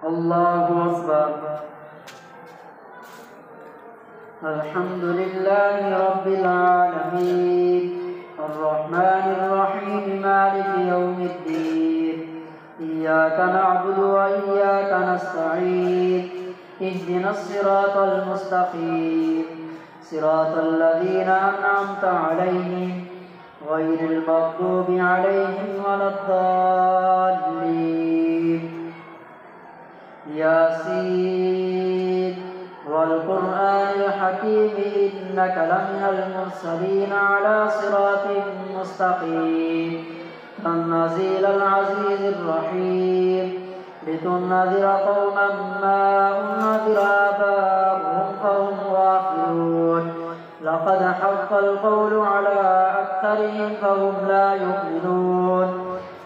الله أكبر. الحمد لله رب العالمين الرحمن الرحيم مالك يوم الدين إياك نعبد وإياك نستعين اهدنا الصراط المستقيم صراط الذين أنعمت عليهم غير المغضوب عليهم ولا الضالين. ياسين والقرآن الحكيم إنك لمن المرسلين على صراط مستقيم تنزيل العزيز الرحيم لتنذر قوما ما أنذر آباؤهم فهم غافلون لقد حق القول على أكثرهم فهم لا يؤمنون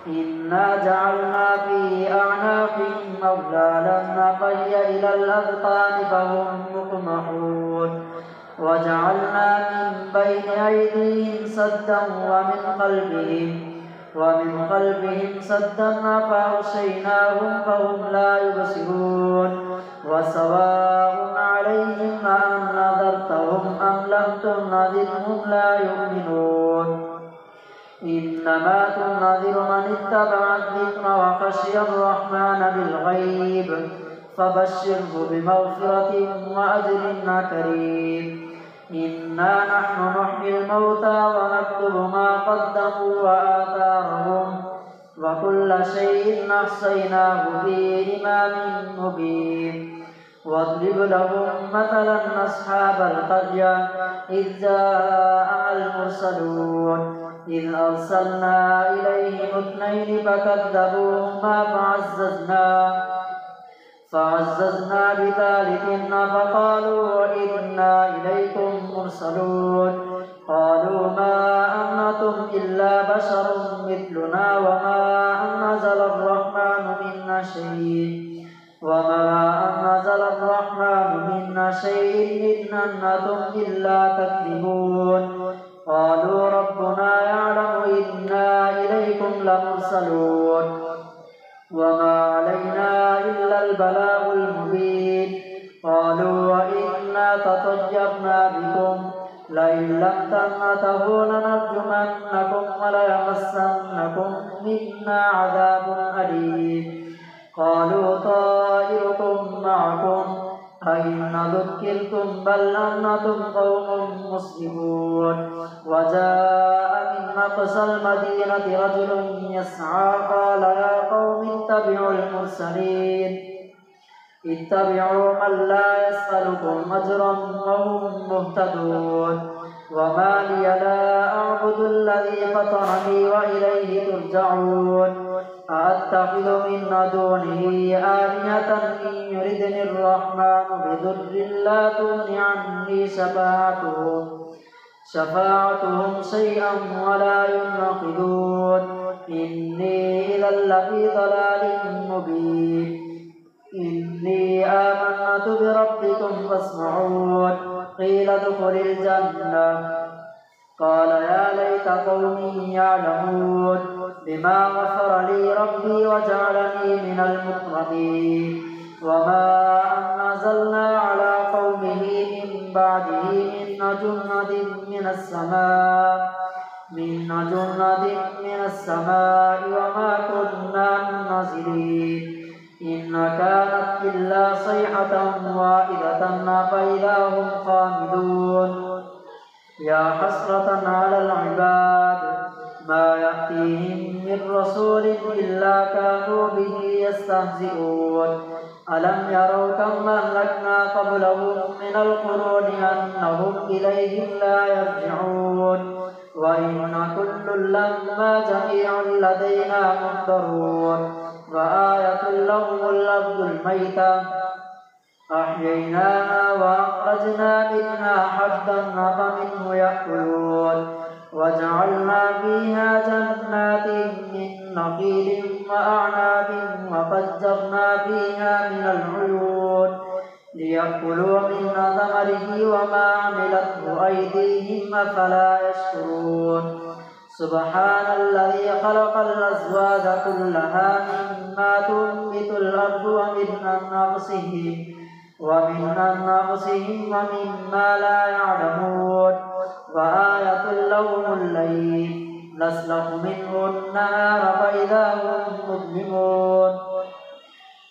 إنا جعلنا في أعناقهم أغلالا فهي إلى الأذقان فهم مقمحون وجعلنا من بين أيديهم سدا ومن خلفهم سدا فأغشيناهم فهم لا يبصرون وسواء عليهم أأنذرتهم أم لم تنذرهم لا يؤمنون إنما تنذر من اتبع الذكر وخشي الرحمن بالغيب فبشره بمغفرة وأجر كريم. إنا نحن نحيي الموتى ونكتب ما قدموا وآثارهم وكل شيء أحصيناه في إمام مبين. واضرب لهم مثلا أصحاب القرية إذ جاءها المرسلون إذ أرسلنا إليهم اثنين فكذبوهما فعززنا بثالث فقالوا إنا إليكم مرسلون قالوا ما أنتم إلا بشر مثلنا وما أنزل الرحمن منا شيء إن أنتم إلا تكذبون. قالوا ربنا يعلم إنا إليكم لمرسلون وما علينا إلا البلاغ المبين. قالوا وإنا تطيرنا بكم لئن لم تنتهوا لنرجمنكم وليمسنكم منا عذاب أليم. قالوا طائركم معكم أئن ذكرتم بل أنتم قوم مسرفون. وجاء من أقصى المدينة رجل يسعى قال يا قوم اتبعوا المرسلين اتبعوا من لا يسألكم أجرا وهم مهتدون. وما لي لا أعبد الذي فطرني وإليه ترجعون. أأتخذ من دونه آلهة إن يردني الرحمن بضر لا تغن عني شفاعتهم شيئا ولا ينقذون. إني إذا لفي ضلال مبين. إني آمنت بربكم فاسمعون. قيل ادخل الجنة قال يا ليت قومي يعلمون بما غفر لي ربي وجعلني من المكرمين. وما أنزلنا على قومه من بعده من جند من السماء وما كنا منزلين. إن كانت إلا صيحة واحدة فإذا هم خامدون. يا حسرة على العباد ما يأتيهم من رسول إلا كانوا به يستهزئون. ألم يروا كم أهلكنا قبلهم من القرون أنهم إليهم لا يرجعون. وإن كل لما جميع لدينا محضرون. وآية لهم الأرض الميتة أحييناها وأخرجنا منها حبا فمنه يأكلون. وجعلنا فيها جنات من نخيل وأعناب وفجرنا فيها من العيون ليأكلوا من ثمره وما عملته أيديهم أفلا يشكرون. سبحان الذي خلق الأزواج كلها مما تنبت الأرض والأرض ومن أنفسهم ومما لا يعلمون وآية لهم الليل نسلخ منه النهار فإذا هم مظلمون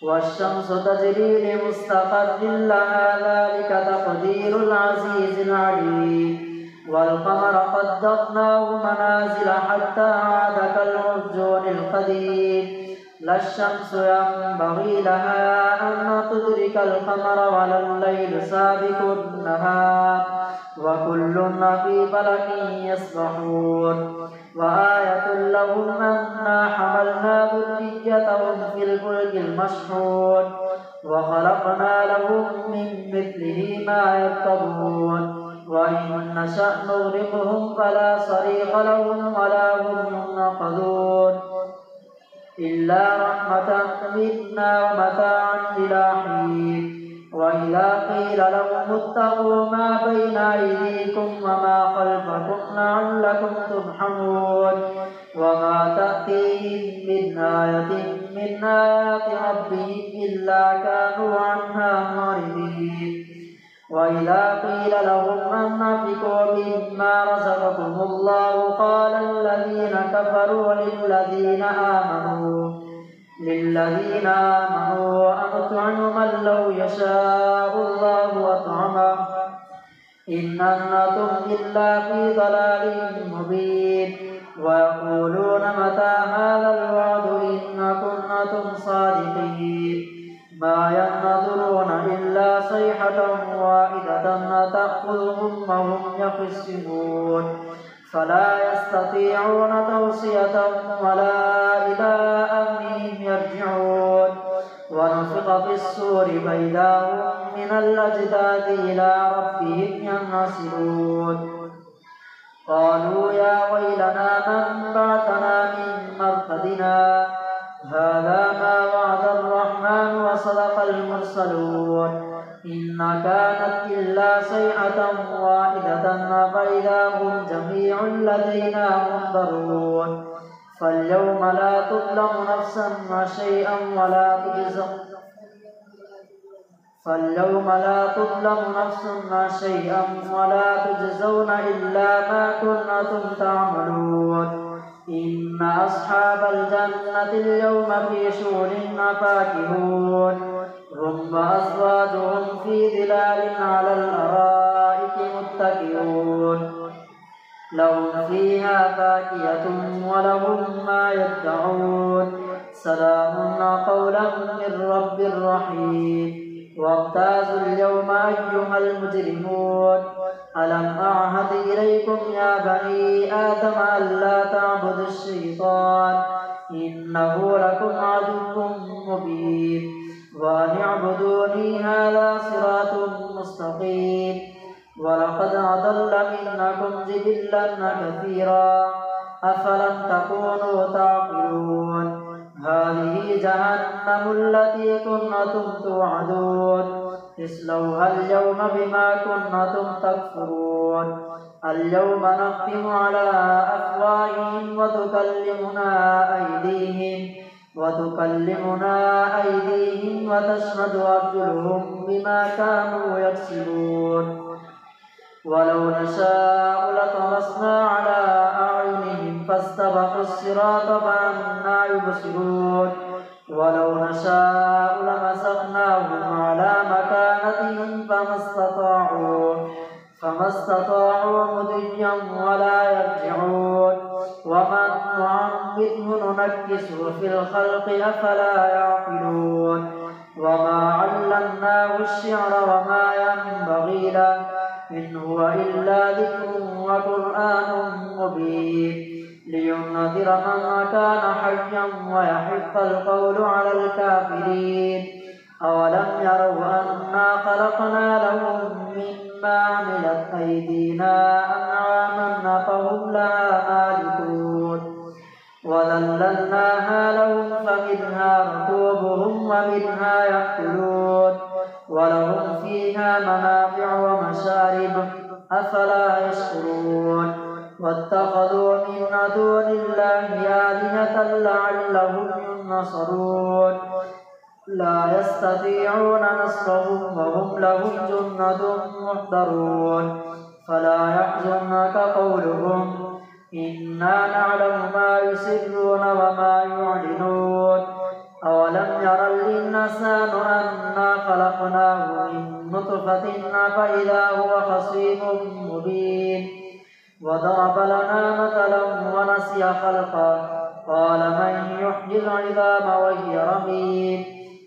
والشمس تجري لمستقر لها ذلك تقدير العزيز العليم والقمر قدرناه منازل حتى عاد كالعرجون القديم لا الشمس ينبغي لها أن تدرك القمر ولا الليل سابق النهار وكل في فلك يسبحون وآية لهم أنا حملنا ذريتهم في الفلك المشحون وخلقنا لهم من مثله ما يركبون وإن نشأ نغرقهم فلا صريخ لهم ولا هم ينقذون إلا رحمة منا ومتاعا إلى حين وإذا قيل لهم اتقوا ما بين أيديكم وما خلفكم لعلكم ترحمون وما تأتيهم من آية من آيات ربهم إلا كانوا عنها معرضين وإذا قيل لهم أنفقوا مما رزقكم الله قال الذين كفروا للذين آمنوا أنطعم من لو يشاء الله أطعمه إن أنتم إلا في ضلال مبين ويقولون متى هذا الوعد إن كنتم صادقين ما ينظرون إلا صيحة واحدة تأخذهم وهم يخصمون فلا يستطيعون توصية ولا إلى أهلهم يرجعون ونفخ في الصور فإذا هم من الأجداث إلى ربهم ينسلون قالوا يا ويلنا من بعثنا من مرقدنا هذا ما وعد الرحمن وصدق المرسلون إن كانت إلا صيحة واحدة فإذا هم جميع لدينا محضرون فاليوم لا تظلم نفس شيئا ولا تجزون إلا ما كنتم تعملون إن أصحاب الجنة اليوم في شغل فاكهون هم وأزواجهم في ظلال على الأرائك متكئون لهم فيها فاكهة ولهم ما يدعون سلام قولا من رب رحيم وامتازوا اليوم أيها المجرمون ألم أعهد إليكم يا بني آدم ألا تعبدوا الشيطان إنه لكم عدو مبين وأن اعبدوني هذا صراط مستقيم ولقد أضل منكم جبلا كثيرا أفلم تكونوا تعقلون هذه جهنم التي كنتم توعدون اصلوها اليوم بما كنتم تكفرون اليوم نختم على أفواههم وتكلمنا أيديهم وتشهد أرجلهم بما كانوا يكسبون ولو نشاء لطمسنا على أعينهم فاستبقوا الصراط فأنى يبصرون ولو نشاء لمسخناهم على مكانتهم فما استطاعوا مضيا ولا يرجعون ومن نعمره ننكسه في الخلق أفلا يعقلون وما علمناه الشعر وما ينبغي له إن هو إلا ذكر وقرآن مبين لينذر من كان حيا ويحق القول على الكافرين أولم يروا أنا خلقنا لهم مما عملت أيدينا أنعاما فهم لها مالكون وذللناها لهم فمنها ركوبهم ومنها يأكلون ولهم فيها منافع ومشارب أفلا يشكرون واتخذوا من دون الله آلهة لعلهم ينصرون لا يستطيعون نصرهم وهم لهم جند محضرون فلا يحزنك قولهم إنا نعلم ما يسرون وما يعلنون أولم ير الإنسان أنا خلقناه من نطفة فإذا هو خصيم مبين وضرب لنا مثلا ونسي خلقه قال من يحيي العظام وهي رميم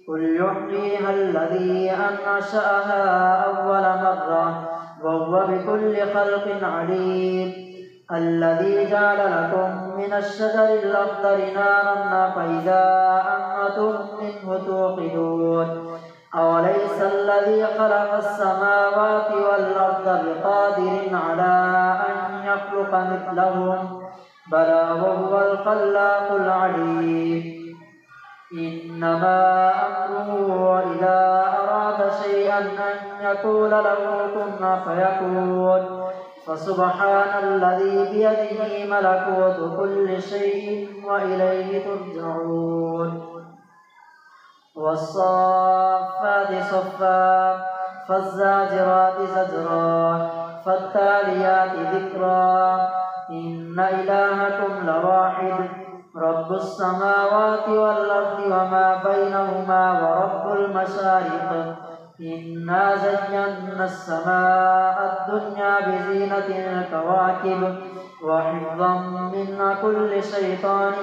قل يحييها الذي أنشأها أول مرة وهو بكل خلق عليم الذي جعل لكم من الشجر الأخضر نارا فإذا أنتم منه توقدون أوليس الذي خلق السماوات والأرض بقادر على أن يخلق مثلهم بلى وهو الخلاق العليم إنما أمره إذا أراد شيئا أن يقول له كن فيكون فسبحان الذي بيده ملكوت كل شيء وإليه ترجعون والصافات صفا فالزاجرات زجرا فالتاليات ذكرا إن إلهكم لواحد رب السماوات والأرض وما بينهما ورب المشارق إنا زينا السماء الدنيا بزينة الكواكب وحفظا من كل شيطان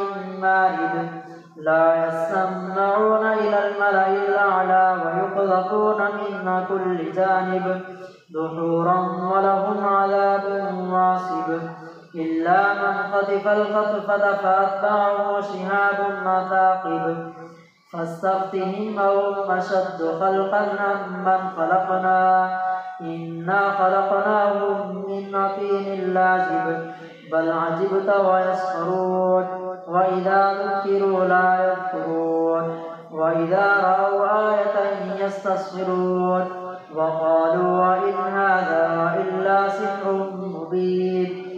مارد لا يسمعون إلى الملأ الأعلى ويقذفون من كل جانب دحورا ولهم عذاب واصب إلا من خطف الخطفة فأتبعه شهاب ثاقب فاستفتهم أهم أشد خلقا أم من خلقنا إنا خلقناهم من طين لازب بل عجبت ويسخرون وإذا ذكروا لا يذكرون وإذا رأوا آية يستصغرون وقالوا وإن هذا إلا سحر مبين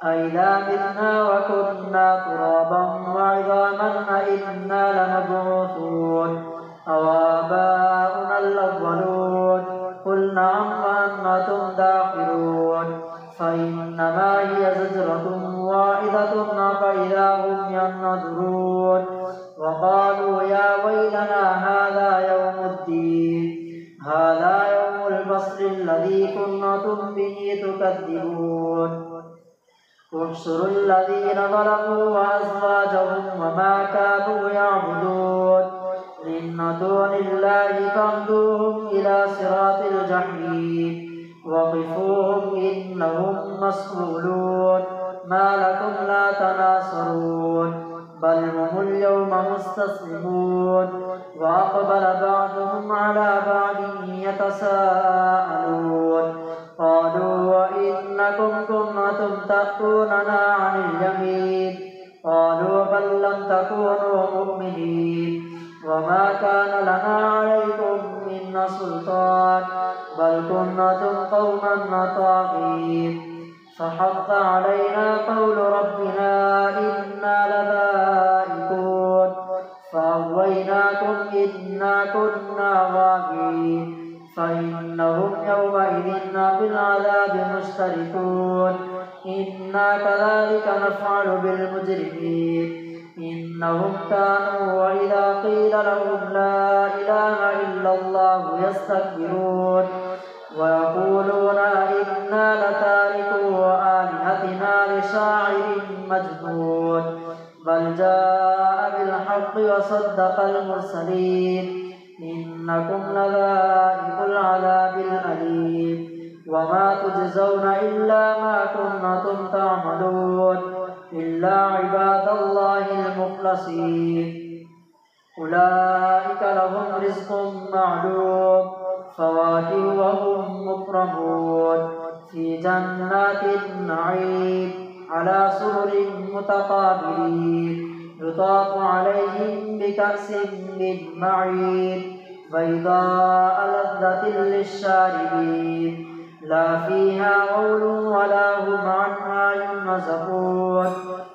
أئذا متنا وكنا ترابا وعظاما أئنا لمبعوثون أو آباؤنا الأولون قل نعم وأنتم داخلون فإنما هي زجرة واحدة فإذا هم ينظرون وقالوا يا ويلنا هذا يوم الدين هذا يوم الفصل الذي كنتم به تكذبون احشروا الذين ظلموا وأزواجهم وما كانوا يعبدون من دون الله فاهدوهم إلى صراط الجحيم وقفوهم إنهم مسؤولون ما لكم لا تناصرون بل هم اليوم مستسلمون وأقبل بعضهم على بعض يتساءلون قالوا وإنكم كنتم تأتوننا عن اليمين قالوا بل لم تكونوا مؤمنين وما كان لنا عليكم من سلطان بل كنتم قوما طاغين فحق علينا قول ربنا إنا لذائقون فأغويناكم إنا كنا غاوين فإنهم يومئذ بالعذاب مشتركون إنا كذلك نفعل بالمجرمين إنهم كانوا وإذا قيل لهم لا إله إلا الله يستكبرون ويقولون إنا لتاركو آلهتنا لشاعر مجنون بل جاء بالحق وصدق المرسلين إنكم لذائق العذاب الأليم وما تجزون إلا ما كنتم تعملون إلا عباد الله المخلصين أولئك لهم رزق معلوم فواكه وهم مكرمون في جنات النعيم على سرر متقابلين يطاف عليهم بكأس من معين بيضاء لذة للشاربين لا فيها غول ولا هم عنها ينزفون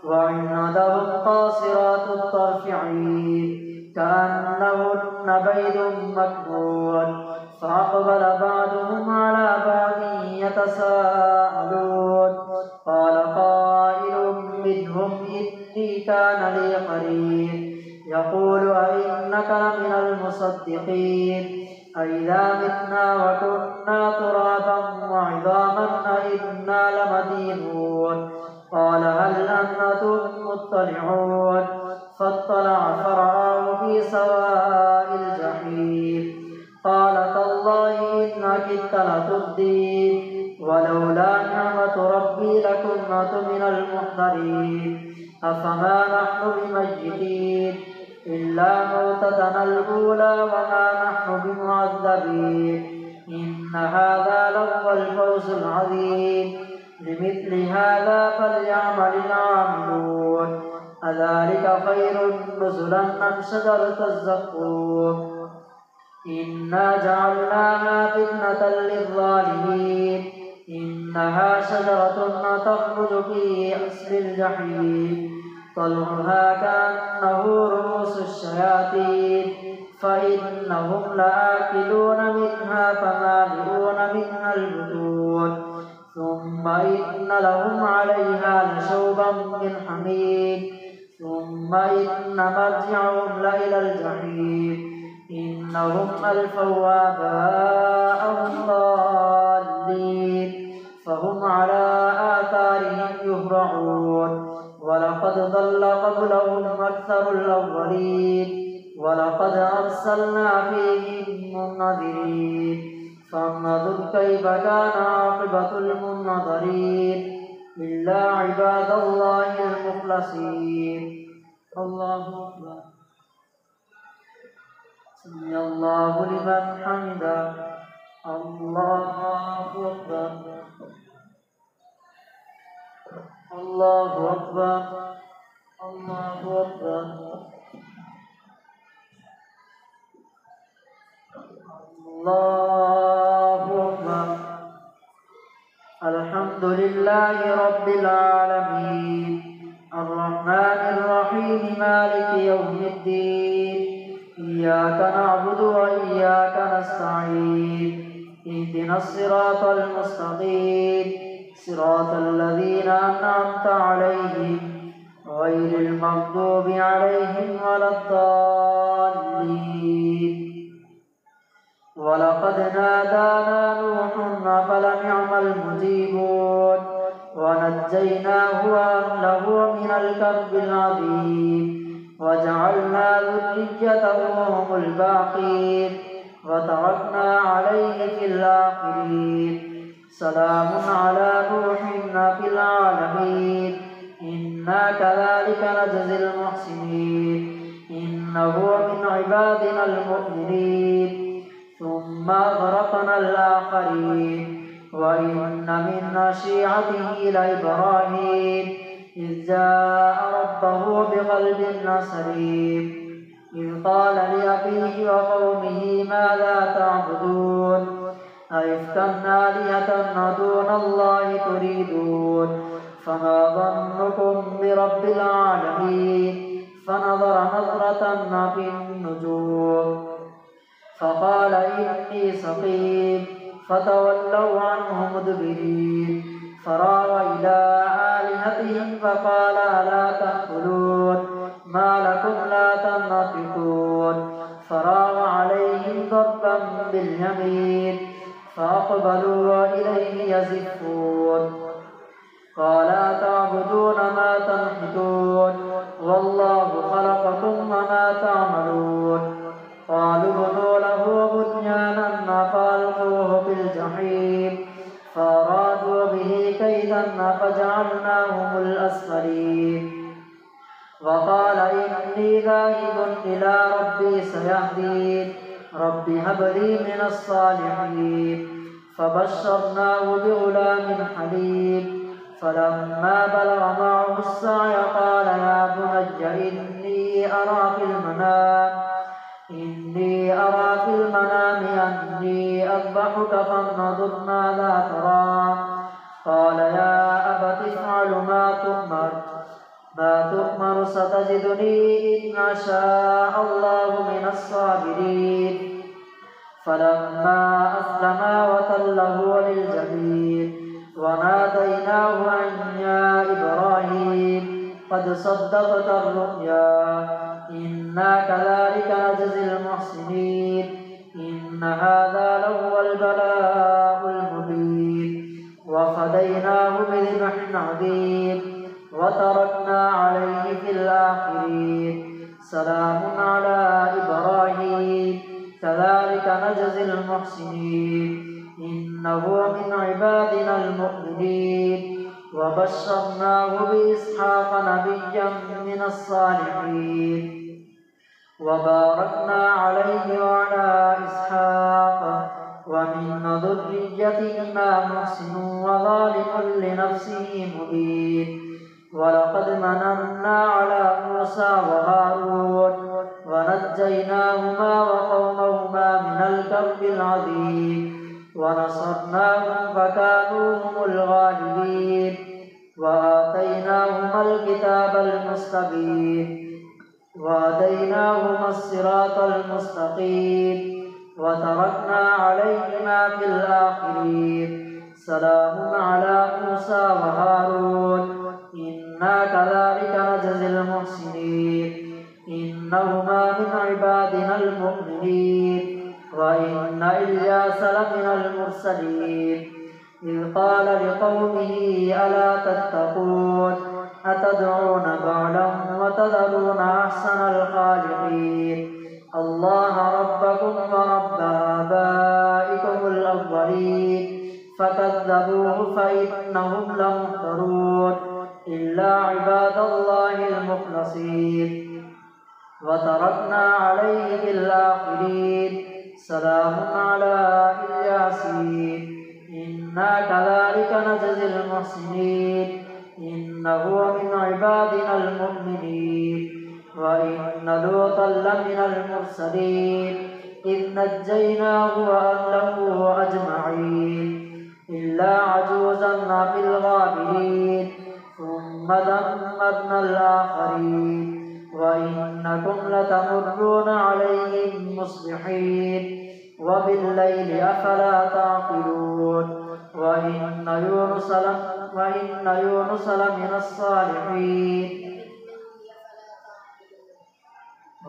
وعندهم قاصرات الطرف عين كأنهن بيض مكنون فأقبل بعضهم على بعض يتساءلون قال قائل منهم إني كان لي قرين يقول أئنك لمن المصدقين أئذا متنا وكنا ترابا وعظاما أئنا لمدينون قال هل أنتم مطلعون فاطلع فرآه في سواء الجحيم قال تالله إن كدت لتردين ولولا نعمة ربي لكنت من المحضرين أفما نحن بميتين إلا موتتنا الأولى وما نحن بمعذبين إن هذا لهو الفوز العظيم لمثل هذا فليعمل العاملون أذلك خير نزلا أم شجرة الزقوم إنا جعلناها فتنة للظالمين إنها شجرة تخرج في أصل الجحيم طلعها كأنه رؤوس الشياطين فإنهم لآكلون منها فمالئون منها البطون ثم إن لهم عليها لشوبا من حميم ثم إن مرجعهم لإلى الجحيم إنهم ألفوا آباءهم ضالين فهم على آثارهم يهرعون ولقد ضل قبلهم أكثر الأولين ولقد أرسلنا فيهم منذرين فانظر كيف كان عاقبة المنذرين إلا عباد الله المخلصين الله أكبر سمع الله لمن حمده الله أكبر الله أكبر الله أكبر الله أكبر الحمد لله رب العالمين الرحمن الرحيم مالك يوم الدين إياك نعبد وإياك نستعين اهدنا الصراط المستقيم صراط الذين أنعمت عليهم غير المغضوب عليهم ولا الضالين ولقد نادانا نوح فلنعم المجيبون ونجيناه وأهله من الكرب العظيم وجعلنا ذريته هم الباقين وتركنا عليه في الآخرين سلام على نوح في العالمين إنا كذلك نجزي المحسنين إنه من عبادنا المؤمنين ثم أغرقنا الآخرين وإن من شيعته لإبراهيم إذ جاء ربه بقلب سليم إذ قال لأبيه وقومه ماذا تعبدون أئفكا آلهة دون الله تريدون فما ظنكم برب العالمين فنظر نظرة في النجوم فقال إني سقيم فتولوا عنه مدبرين فراغ إلى آلهتهم فقال ألا تأكلون ما لكم لا تنطقون فراغ عليهم ضربا باليمين فأقبلوا إليه يزفون قال أتعبدون ما تنحتون والله خلقكم وما تعملون قالوا ابنوا له بنيانا فألقوه في الجحيم فأرادوا به كيدا فجعلناهم الأسفلين وقال إني ذاهب إلى ربي سيهدين رب هب لي من الصالحين فبشرناه بغلام حليم فلما بلغ معه السعي قال يا بني إني أرى في المنام أني أذبحك فانظر ماذا ترى قال يا أبت افعل ما تؤمر ستجدني إن شاء الله من الصابرين فلما أسلما وتله للجبين وناديناه أن يا إبراهيم قد صدقت الرؤيا إنا كذلك نجزي المحسنين إن هذا لهو البلاء المبين وفديناه بذبح عظيم وتركنا عليه في الآخرين سلام على إبراهيم كذلك نجزي المحسنين إنه من عبادنا المؤمنين وبشرناه بإسحاق نبيا من الصالحين وباركنا عليه وعلى إسحاق ومن ذريتهما محسن وظالم لنفسه مبين ولقد مننا على موسى وهارون ونجيناهما وقومهما من الكرب العظيم ونصرناهم فكانوا هم الغالبين وآتيناهما الكتاب المستبين وهديناهما الصراط المستقيم وتركنا عليهما في الآخرين سلام على موسى وهارون إنا كذلك نجزي المحسنين إنهما من عبادنا المؤمنين وإن إلياس لمن المرسلين إذ قال لقومه ألا تتقون أتدعون بعلا وتذرون أحسن الخالقين الله ربكم ورب آبائكم الأولين فكذبوه فإنهم لمحضرون إلا عباد الله المخلصين وتركنا عليه في الآخرين سلام على الياسين إنا كذلك نجزي المحسنين إنه من عبادنا المؤمنين وإن لوطا لمن المرسلين إذ نجيناه وأهله أجمعين إلا عجوزا في الغابرين ثم دمرنا الآخرين وإنكم لتمرون عليهم مصبحين وبالليل أفلا تعقلون وإن يونس لمن الصالحين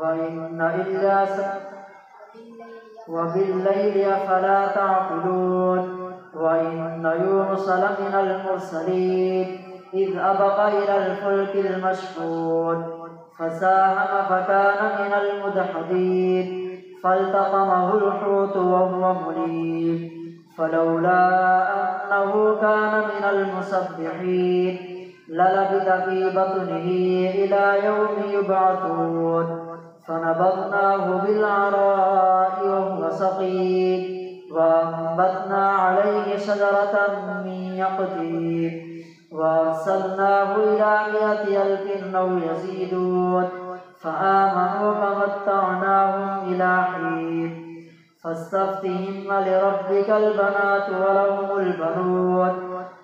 وإن إلياس وبالليل أفلا تعقلون وإن يونس لمن المرسلين إذ أبق إلى الفلك المشحون فساهم فكان من المدحضين فالتقمه الحوت وهو مليم فلولا أنه كان من المسبحين للبث في بطنه إلى يوم يبعثون فنبذناه بالعراء وهو سقيم وأنبتنا عليه شجرة من يقطين وأرسلناه إلى 100,000 أو يزيدون فآمنوا فمتعناهم إلى حين فاستفتهم لربك البنات ولهم البنون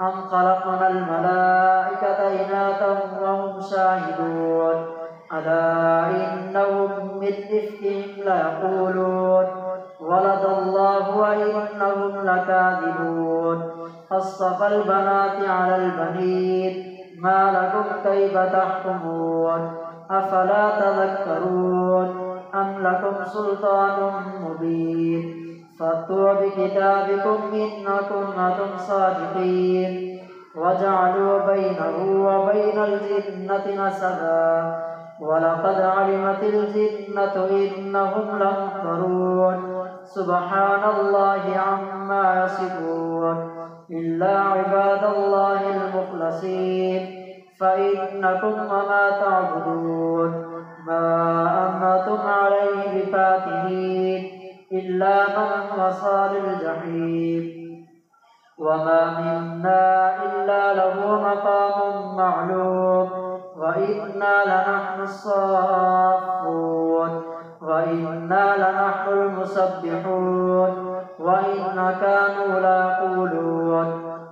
أم خلقنا الملائكة إناثا وهم شاهدون ألا إنهم من إفكهم ليقولون ولد الله وإنهم لكاذبون أصطفى البنات على البنين ما لكم كيف تحكمون أفلا تذكرون أم لكم سلطان مبين فأتوا بكتابكم إن كنتم صادقين وجعلوا بينه وبين الجنة نسبا ولقد علمت الجنة إنهم لمحضرون سبحان الله عما يصفون إلا عباد الله المخلصين فإنكم وما تعبدون ما أنتم عليه بفاتحين إلا من هو صال الجحيم وما منا إلا له مقام معلوم وإنا لنحن الصافون وإنا لنحن المسبحون وإن كانوا ليقولون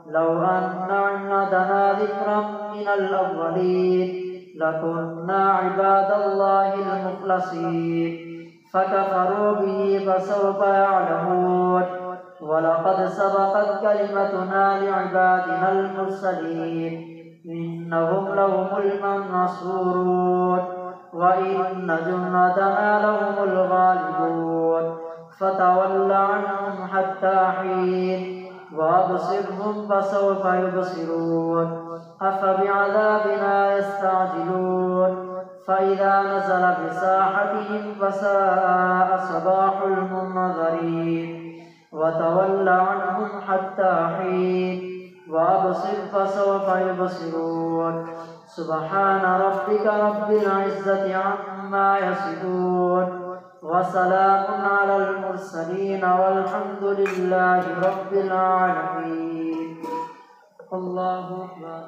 لو أن عندنا ذكرا من الأولين لكنا عباد الله المخلصين فكفروا به فسوف يعلمون ولقد سبقت كلمتنا لعبادنا المرسلين إنهم لهم المنصورون وإن جندنا لهم الغالبون فتول عنهم حتى حين وأبصرهم فسوف يبصرون أفبعذابنا يستعجلون فإذا نزل بساحتهم فساء صباح المنذرين وتول عنهم حتى حين وأبصر فسوف يبصرون سبحان ربك رب العزة عما يصفون وسلام على المرسلين والحمد لله رب العالمين. الله أكبر.